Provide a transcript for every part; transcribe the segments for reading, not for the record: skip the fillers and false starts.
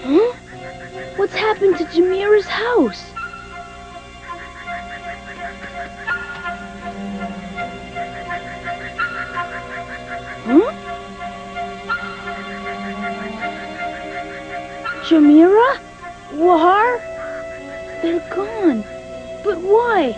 Huh? What's happened to Jamira's house? Huh? Jamira? Wahar? They're gone. But why?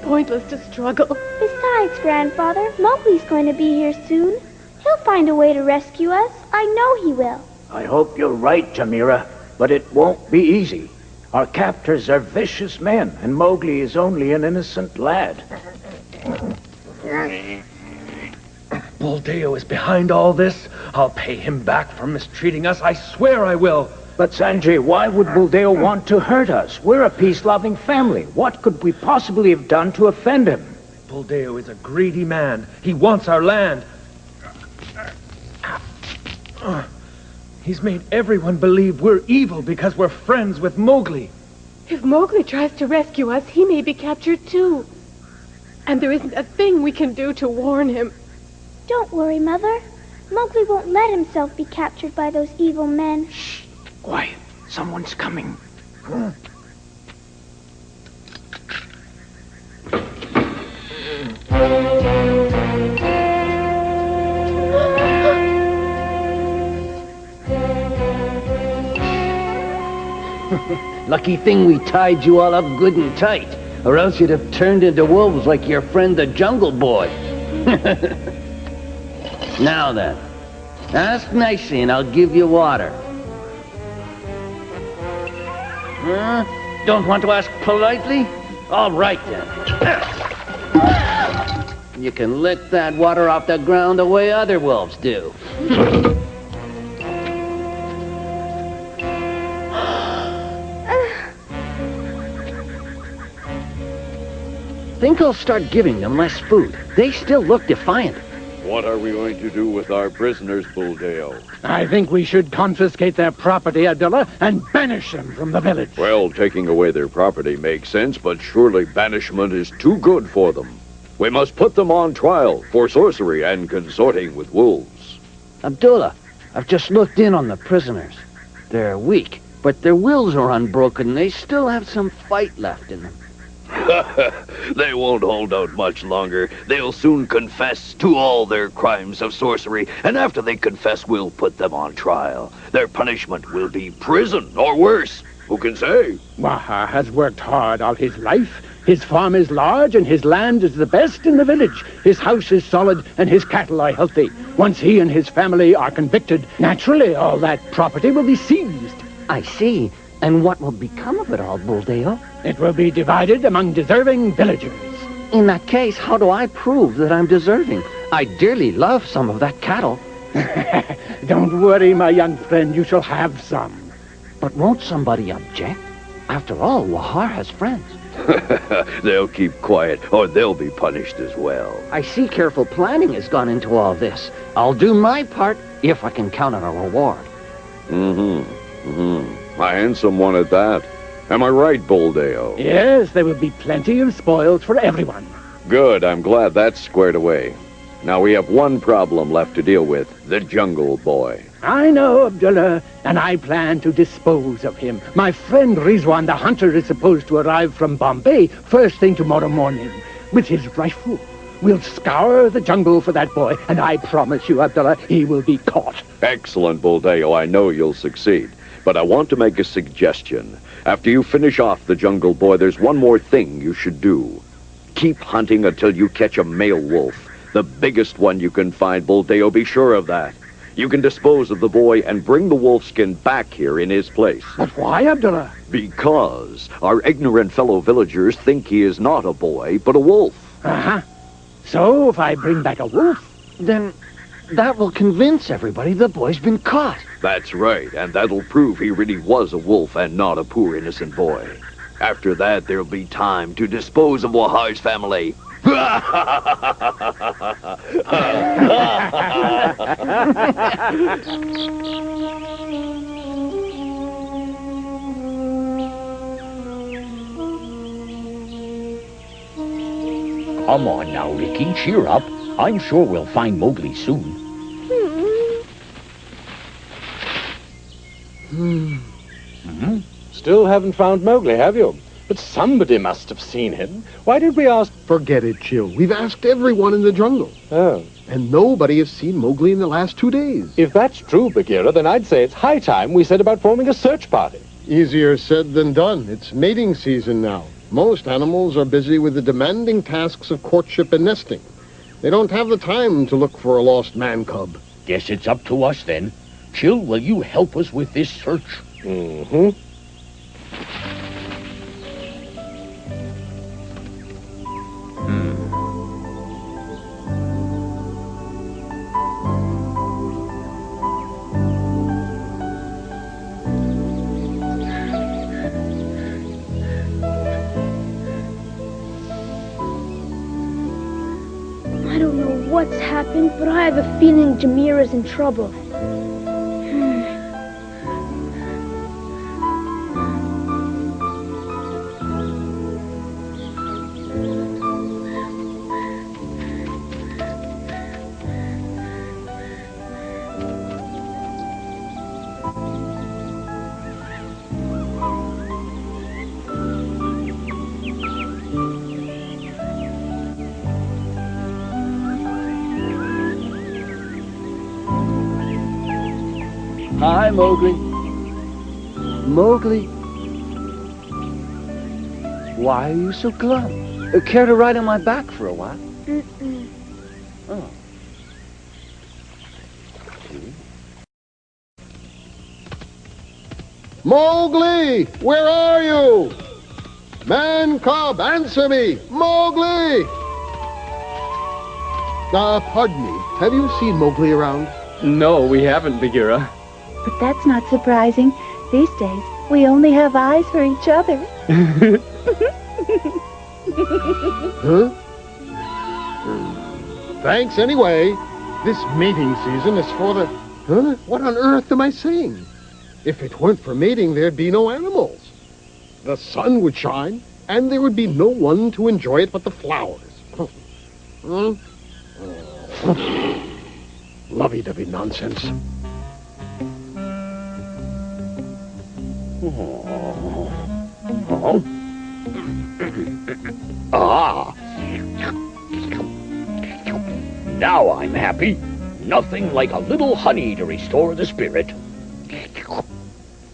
Pointless to struggle. Besides, Grandfather, Mowgli's going to be here soon. He'll find a way to rescue us. I know he will. I hope you're right, Jamira, but it won't be easy. Our captors are vicious men, and Mowgli is only an innocent lad. Buldeo is behind all this. I'll pay him back for mistreating us. I swear I will. But Sanjay, why would Buldeo want to hurt us? We're a peace-loving family. What could we possibly have done to offend him? Buldeo is a greedy man. He wants our land. He's made everyone believe we're evil because we're friends with Mowgli. If Mowgli tries to rescue us, he may be captured too. And there isn't a thing we can do to warn him. Don't worry, Mother. Mowgli won't let himself be captured by those evil men. Shh! Quiet. Someone's coming. Lucky thing we tied you all up good and tight, or else you'd have turned into wolves like your friend the Jungle Boy. Now then, ask nicely and I'll give you water. Don't want to ask politely? All right then. You can lick that water off the ground the way other wolves do. Think I'll start giving them less food. They still look defiant. What are we going to do with our prisoners, Buldeo? I think we should confiscate their property, Abdullah, and banish them from the village. Well, taking away their property makes sense, but surely banishment is too good for them. We must put them on trial for sorcery and consorting with wolves. Abdullah, I've just looked in on the prisoners. They're weak, but their wills are unbroken. They still have some fight left in them. They won't hold out much longer. They'll soon confess to all their crimes of sorcery, and after they confess, we'll put them on trial. Their punishment will be prison, or worse. Who can say? Waha has worked hard all his life. His farm is large, and his land is the best in the village. His house is solid, and his cattle are healthy. Once he and his family are convicted, naturally all that property will be seized. I see. And what will become of it all, Buldeo? It will be divided among deserving villagers. In that case, how do I prove that I'm deserving? I dearly love some of that cattle. Don't worry, my young friend. You shall have some. But won't somebody object? After all, Wahar has friends. They'll keep quiet, or they'll be punished as well. I see careful planning has gone into all this. I'll do my part if I can count on a reward. A handsome one at that. Am I right, Buldeo? Yes, there will be plenty of spoils for everyone. Good, I'm glad that's squared away. Now we have one problem left to deal with, the Jungle Boy. I know, Abdullah, and I plan to dispose of him. My friend Rizwan the hunter is supposed to arrive from Bombay first thing tomorrow morning with his rifle. We'll scour the jungle for that boy, and I promise you, Abdullah, he will be caught. Excellent, Buldeo. I know you'll succeed. But I want to make a suggestion. After you finish off the Jungle Boy, there's one more thing you should do. Keep hunting until you catch a male wolf. The biggest one you can find, Buldeo, be sure of that. You can dispose of the boy and bring the wolfskin back here in his place. But why, Abdullah? Because our ignorant fellow villagers think he is not a boy, but a wolf. Uh-huh. So, if I bring back a wolf... Then that will convince everybody the boy's been caught. That's right, and that'll prove he really was a wolf and not a poor innocent boy. After that, there'll be time to dispose of Wahai's family. Come on now, Ricky, cheer up. I'm sure we'll find Mowgli soon. Still haven't found Mowgli, have you? But somebody must have seen him. Why did we ask? Forget it, Chill. We've asked everyone in the jungle. Oh. And nobody has seen Mowgli in the last 2 days. If that's true, Bagheera, then I'd say it's high time we set about forming a search party. Easier said than done. It's mating season now. Most animals are busy with the demanding tasks of courtship and nesting. They don't have the time to look for a lost man cub. Guess it's up to us then. Chill, will you help us with this search? Mm-hmm. I don't know what's happened, but I have a feeling Jameera's in trouble. Hi, Mowgli. Mowgli. Why are you so glum? Care to ride on my back for a while? Oh. Mowgli! Where are you? Man cub, answer me! Mowgli! Pardon me. Have you seen Mowgli around? No, we haven't, Bagheera. But that's not surprising. These days, we only have eyes for each other. Huh? Thanks anyway. This mating season is for the... Huh? What on earth am I saying? If it weren't for mating, there'd be no animals. The sun would shine, and there would be no one to enjoy it but the flowers. Huh? Lovey-dovey nonsense. Ah! Now I'm happy. Nothing like a little honey to restore the spirit.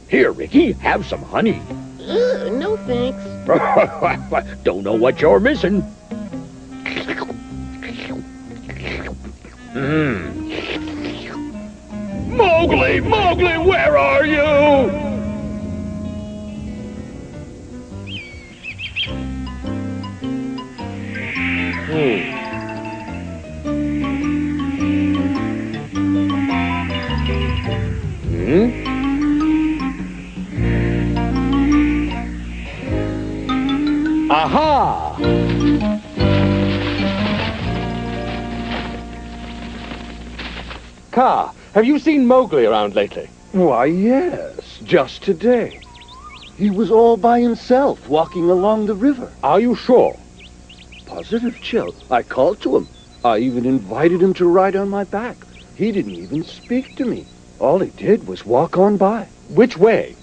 Here, Ricky, have some honey. No thanks. Don't know what you're missing. Mowgli! Mowgli, where are you? Aha! Kaa, have you seen Mowgli around lately? Why, yes. Just today. He was all by himself, walking along the river. Are you sure? Positive, Chill. I called to him. I even invited him to ride on my back. He didn't even speak to me. All he did was walk on by. Which way?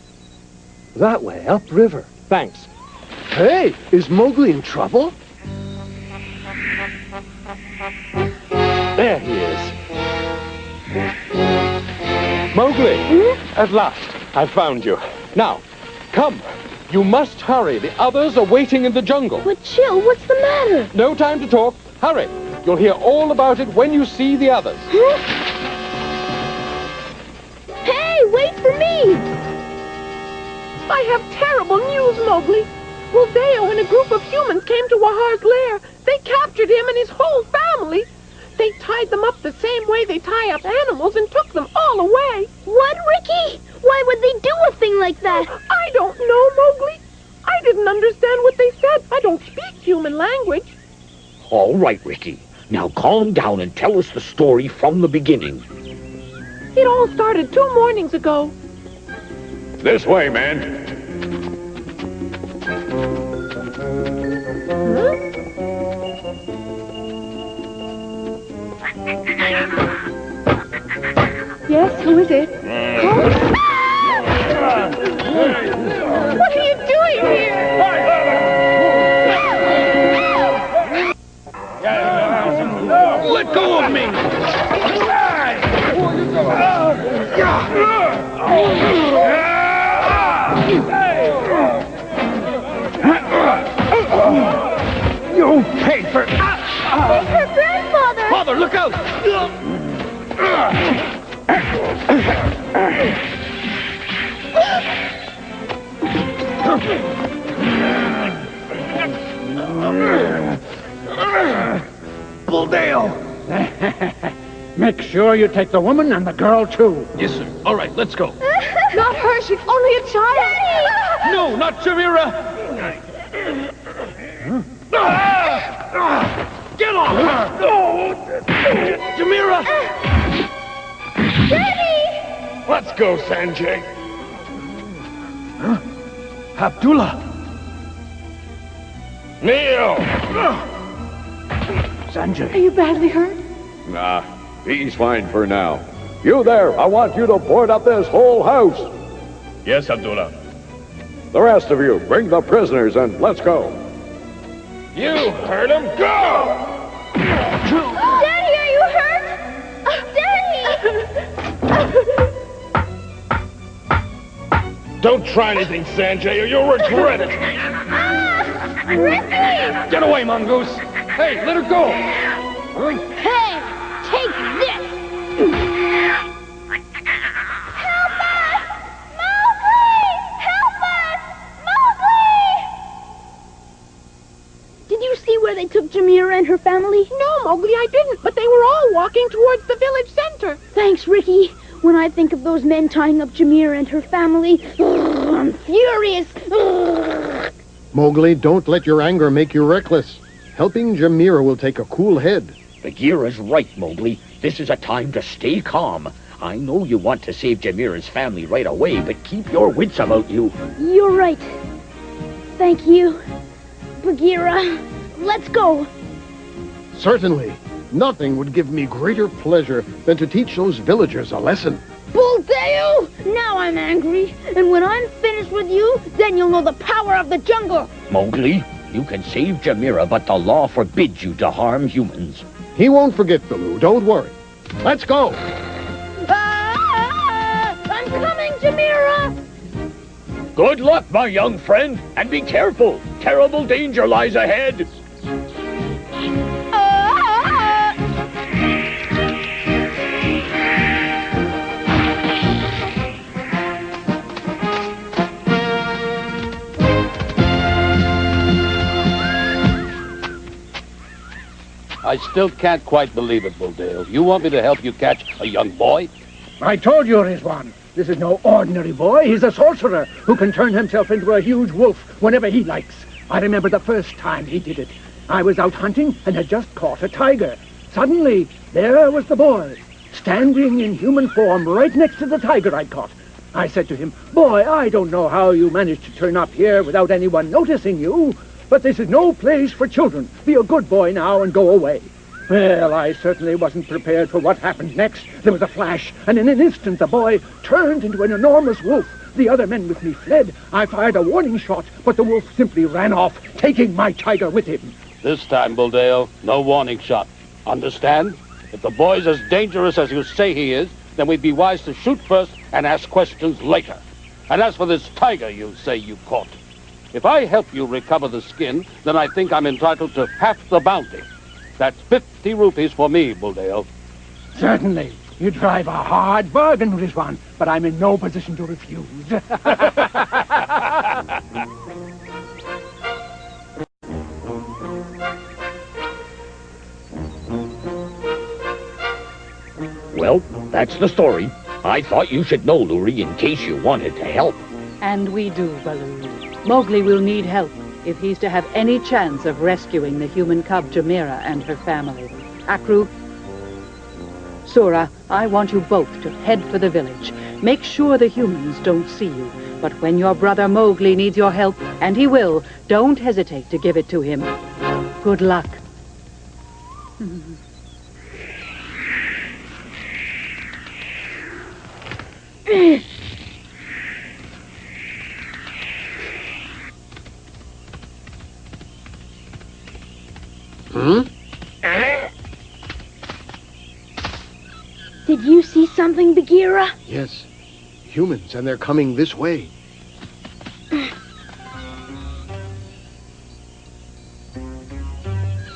That way, upriver. Thanks. Hey, is Mowgli in trouble? There he is. Mowgli! At last, I've found you. Now, come. You must hurry. The others are waiting in the jungle. But Chill, what's the matter? No time to talk. Hurry. You'll hear all about it when you see the others. Hey, wait for me! I have terrible news, Mowgli. Buldeo and a group of humans came to Wahar's lair. They They captured him and his whole family. They tied them up the same way they tie up animals and took them all away. What, Ricky? Why would they do a thing like that? I don't know, Mowgli. I didn't understand what they said. I don't speak human language. All right, Ricky. Now calm down and tell us the story from the beginning. It all started 2 mornings ago. This way, man. Yes, who is it? What are you doing here? Let go of me! You paid for... It's her grandfather! Father, look out! Bulldale! Make sure you take the woman and the girl, too. Yes, sir. All right, let's go. Not her, she's only a child. Daddy! No, not Jamira! Get off her! Jamira! Daddy! Let's go, Sanjay. Abdullah! Neil! Sanjay. Are you badly hurt? Nah, he's fine for now. You there, I want you to board up this whole house. Yes, Abdullah. The rest of you, bring the prisoners and let's go. You heard him. Go! Daddy, are you hurt? Daddy! Don't try anything, Sanjay, or you'll regret it. Ricky! Get away, Mongoose! Hey, let her go! Hey, take this! Help us! Mowgli! Help us! Mowgli! Did you see where they took Jamira and her family? No, Mowgli, I didn't, but they were all walking towards the village center. Thanks, Ricky. When I think of those men tying up Jamira and her family, I'm furious. Mowgli, don't let your anger make you reckless. Helping Jamira will take a cool head. Bagheera's right, Mowgli. This is a time to stay calm. I know you want to save Jamira's family right away, but keep your wits about you. You're right. Thank you, Bagheera. Let's go. Certainly. Nothing would give me greater pleasure than to teach those villagers a lesson. Bulldale! Now I'm angry. And when I'm finished with you, then you'll know the power of the jungle. Mowgli, you can save Jamira, but the law forbids you to harm humans. He won't forget, Baloo. Don't worry. Let's go. I'm coming, Jamira! Good luck, my young friend, and be careful. Terrible danger lies ahead. I still can't quite believe it, Bulldale. You want me to help you catch a young boy? I told you, Rizwan. This is no ordinary boy. He's a sorcerer who can turn himself into a huge wolf whenever he likes. I remember the first time he did it. I was out hunting and had just caught a tiger. Suddenly, there was the boy, standing in human form right next to the tiger I'd caught. I said to him, "Boy, I don't know how you managed to turn up here without anyone noticing you, but this is no place for children. Be a good boy now and go away." Well, I certainly wasn't prepared for what happened next. There was a flash, and in an instant the boy turned into an enormous wolf. The other men with me fled. I fired a warning shot, but the wolf simply ran off, taking my tiger with him. This time, Bulldale, no warning shot. Understand? If the boy's as dangerous as you say he is, then we'd be wise to shoot first and ask questions later. And as for this tiger you say you caught, if I help you recover the skin, then I think I'm entitled to half the bounty. That's 50 rupees for me, Bulldale. Certainly. You drive a hard bargain, Rizwan, but I'm in no position to refuse. that's the story. I thought you should know, Luri, in case you wanted to help. And we do, Baloo. Mowgli will need help if he's to have any chance of rescuing the human cub Jamira and her family. Akru, Sura, I want you both to head for the village. Make sure the humans don't see you. But when your brother Mowgli needs your help, and he will, don't hesitate to give it to him. Good luck. Did you see something, Bagheera? Yes. Humans, and they're coming this way.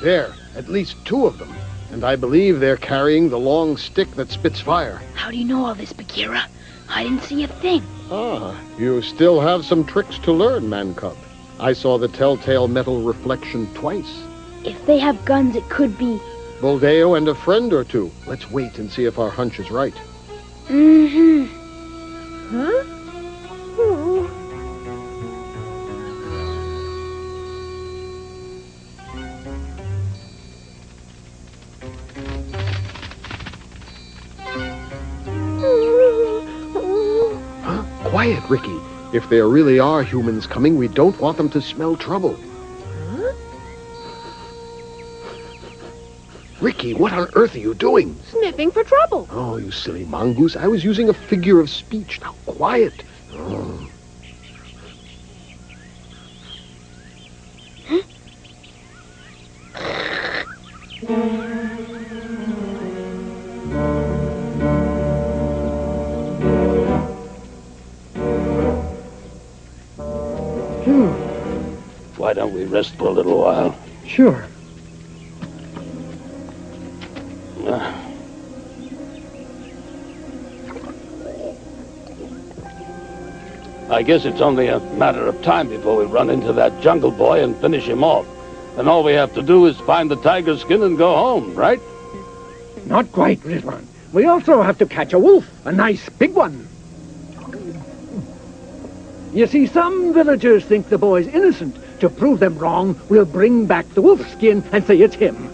There, at least 2 of them. And I believe they're carrying the long stick that spits fire. How do you know all this, Bagheera? I didn't see a thing. Ah, you still have some tricks to learn, Man-cub. I saw the telltale metal reflection twice. If they have guns, it could be. Buldeo and a friend or 2. Let's wait and see if our hunch is right. Mm-hmm. Huh? Quiet, Ricky. If there really are humans coming, we don't want them to smell trouble. Huh? Ricky, what on earth are you doing? Sniffing for trouble. Oh, you silly mongoose. I was using a figure of speech. Now, quiet. Oh. Why don't we rest for a little while? Sure. I guess it's only a matter of time before we run into that jungle boy and finish him off. And all we have to do is find the tiger skin and go home, right? Not quite, Rizwan. We also have to catch a wolf, a nice big one. You see, some villagers think the boy's innocent. To prove them wrong, we'll bring back the wolf skin and say it's him.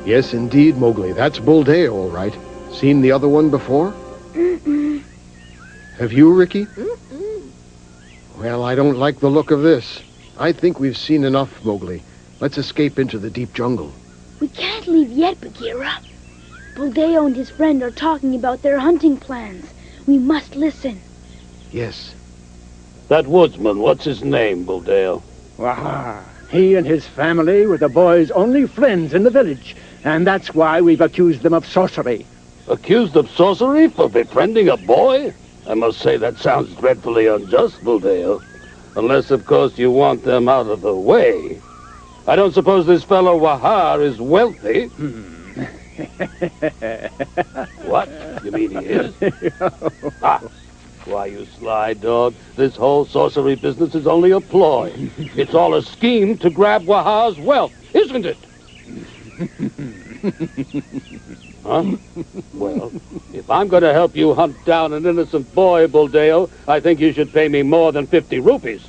Yes, indeed, Mowgli. That's Buldeo, all right. Seen the other one before? Mm-mm. Have you, Ricky? Mm-mm. Well, I don't like the look of this. I think we've seen enough, Mowgli. Let's escape into the deep jungle. We can't leave yet, Bagheera. Buldeo and his friend are talking about their hunting plans. We must listen. Yes. That woodsman, what's his name, Buldeo? Waha. He and his family were the boy's only friends in the village, and that's why we've accused them of sorcery. Accused of sorcery for befriending a boy? I must say that sounds dreadfully unjust, Buldeo. Unless, of course, you want them out of the way. I don't suppose this fellow Wahar is wealthy. What? You mean he is? Ah. Why, you sly dog, this whole sorcery business is only a ploy. It's all a scheme to grab Wahar's wealth, isn't it? Huh? Well, if I'm going to help you hunt down an innocent boy, Buldeo, I think you should pay me more than 50 rupees.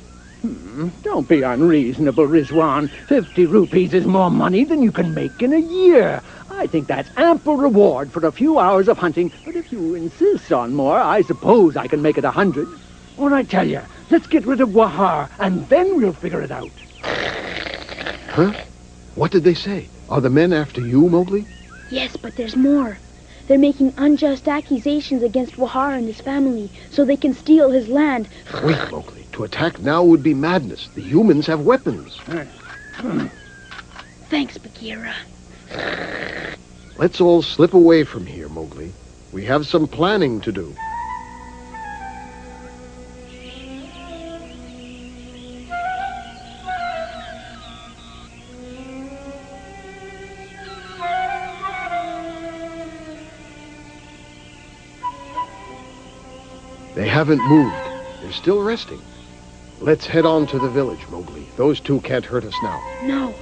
Don't be unreasonable, Rizwan. 50 rupees is more money than you can make in a year. I think that's ample reward for a few hours of hunting, but if you insist on more, I suppose I can make it 100. Or I tell you, let's get rid of Wahar, and then we'll figure it out. Huh? What did they say? Are the men after you, Mowgli? Yes, but there's more. They're making unjust accusations against Wahar and his family, so they can steal his land. Wait, Mowgli. To attack now would be madness. The humans have weapons. Thanks, Bagheera. Let's all slip away from here, Mowgli. We have some planning to do. They haven't moved. They're still resting. Let's head on to the village, Mowgli. Those 2 can't hurt us now. No.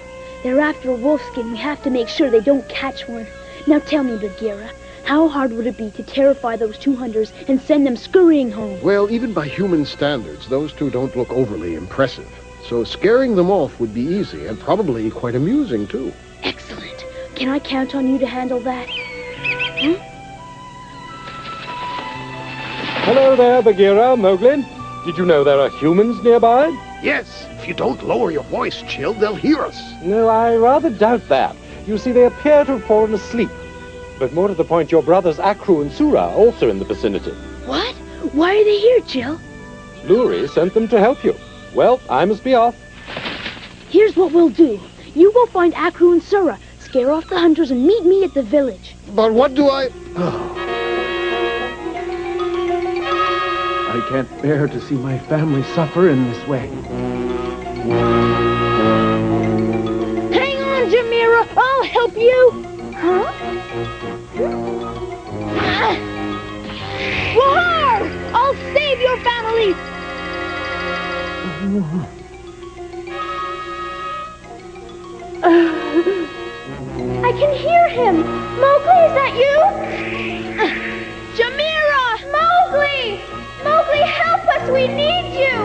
They're after a wolfskin. We have to make sure they don't catch one. Now tell me, Bagheera, How hard would it be to terrify those two hunters and send them scurrying home? Well, even by human standards, those two don't look overly impressive. So scaring them off would be easy and probably quite amusing, too. Excellent. Can I count on you to handle that? Huh? Hello there, Bagheera, Mowgli. Did you know there are humans nearby? Yes, if you don't lower your voice, Chill, they'll hear us. No, I rather doubt that. You see, they appear to have fallen asleep. But more to the point, your brothers Akru and Sura are also in the vicinity. What? Why are they here, Chill? Luri sent them to help you. Well, I must be off. Here's what we'll do. You go find Akru and Sura, scare off the hunters, and meet me at the village. But what do I... I can't bear to see my family suffer in this way. Hang on, Jamira. I'll help you. Huh? Wahar! I'll save your family. I can hear him. Mowgli, is that you? Jamira! Mowgli! Mowgli, help us! We need you!